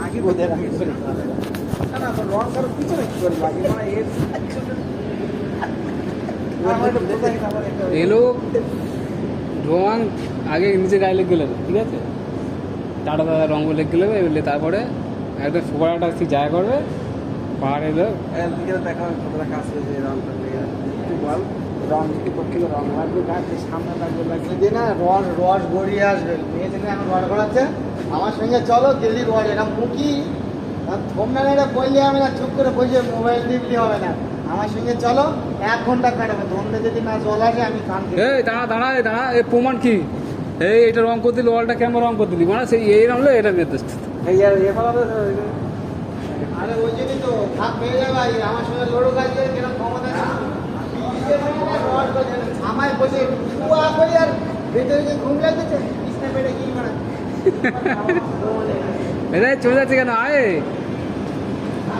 লাগি বোধ হয় না না রং কারো পিছনে কি করে লাগে মানে এর এলো রং আগে নিচে গায়ে লেগে গেলে ঠিক আছে, টাটা দাদা রং লেগে গেলে এবারে তারপরে একদম ফোকরাটা ঠিক জায়গা করবে, পাহাড় এলো দিকে দেখা কতটা কাজ হয়েছে রংটা একটু বল রং যদি করতে রং লাগবে গাছ সামনে লাগবে লাগবে দিয়ে না রস রস গড়িয়ে আসবে মেয়ে ছেলে এখন রস গড়াচ্ছে আমার সঙ্গে চলো দিল্লি রস এরকম মুখি তোমরা এটা বললে আমি না চুপ করে বসে মোবাইল টিপলে হবে না আমার সঙ্গে চলো 1 ঘন্টা কাটাবে তোমরা যদি না জল আসে আমি কান এই দাঁড়া দাঁড়া দাঁড়া এই প্রমাণ কি, এই এটা রং করে দিলি ওয়ালটা কেমন রং করে দিলি মানে সেই এই রঙলো এটা নির্দিষ্ট আরে ওই জন্যই তো ভাগ পেয়ে যাবে আমার সঙ্গে লড়ো কাজ করে কিরকম ক্ষমতা আমায় বসে কুয়া করি আর ভেতরে যে ঘুম লাগতেছে কৃষ্ণা পেটে কি মানে এটা চলে যাচ্ছে কেন আয়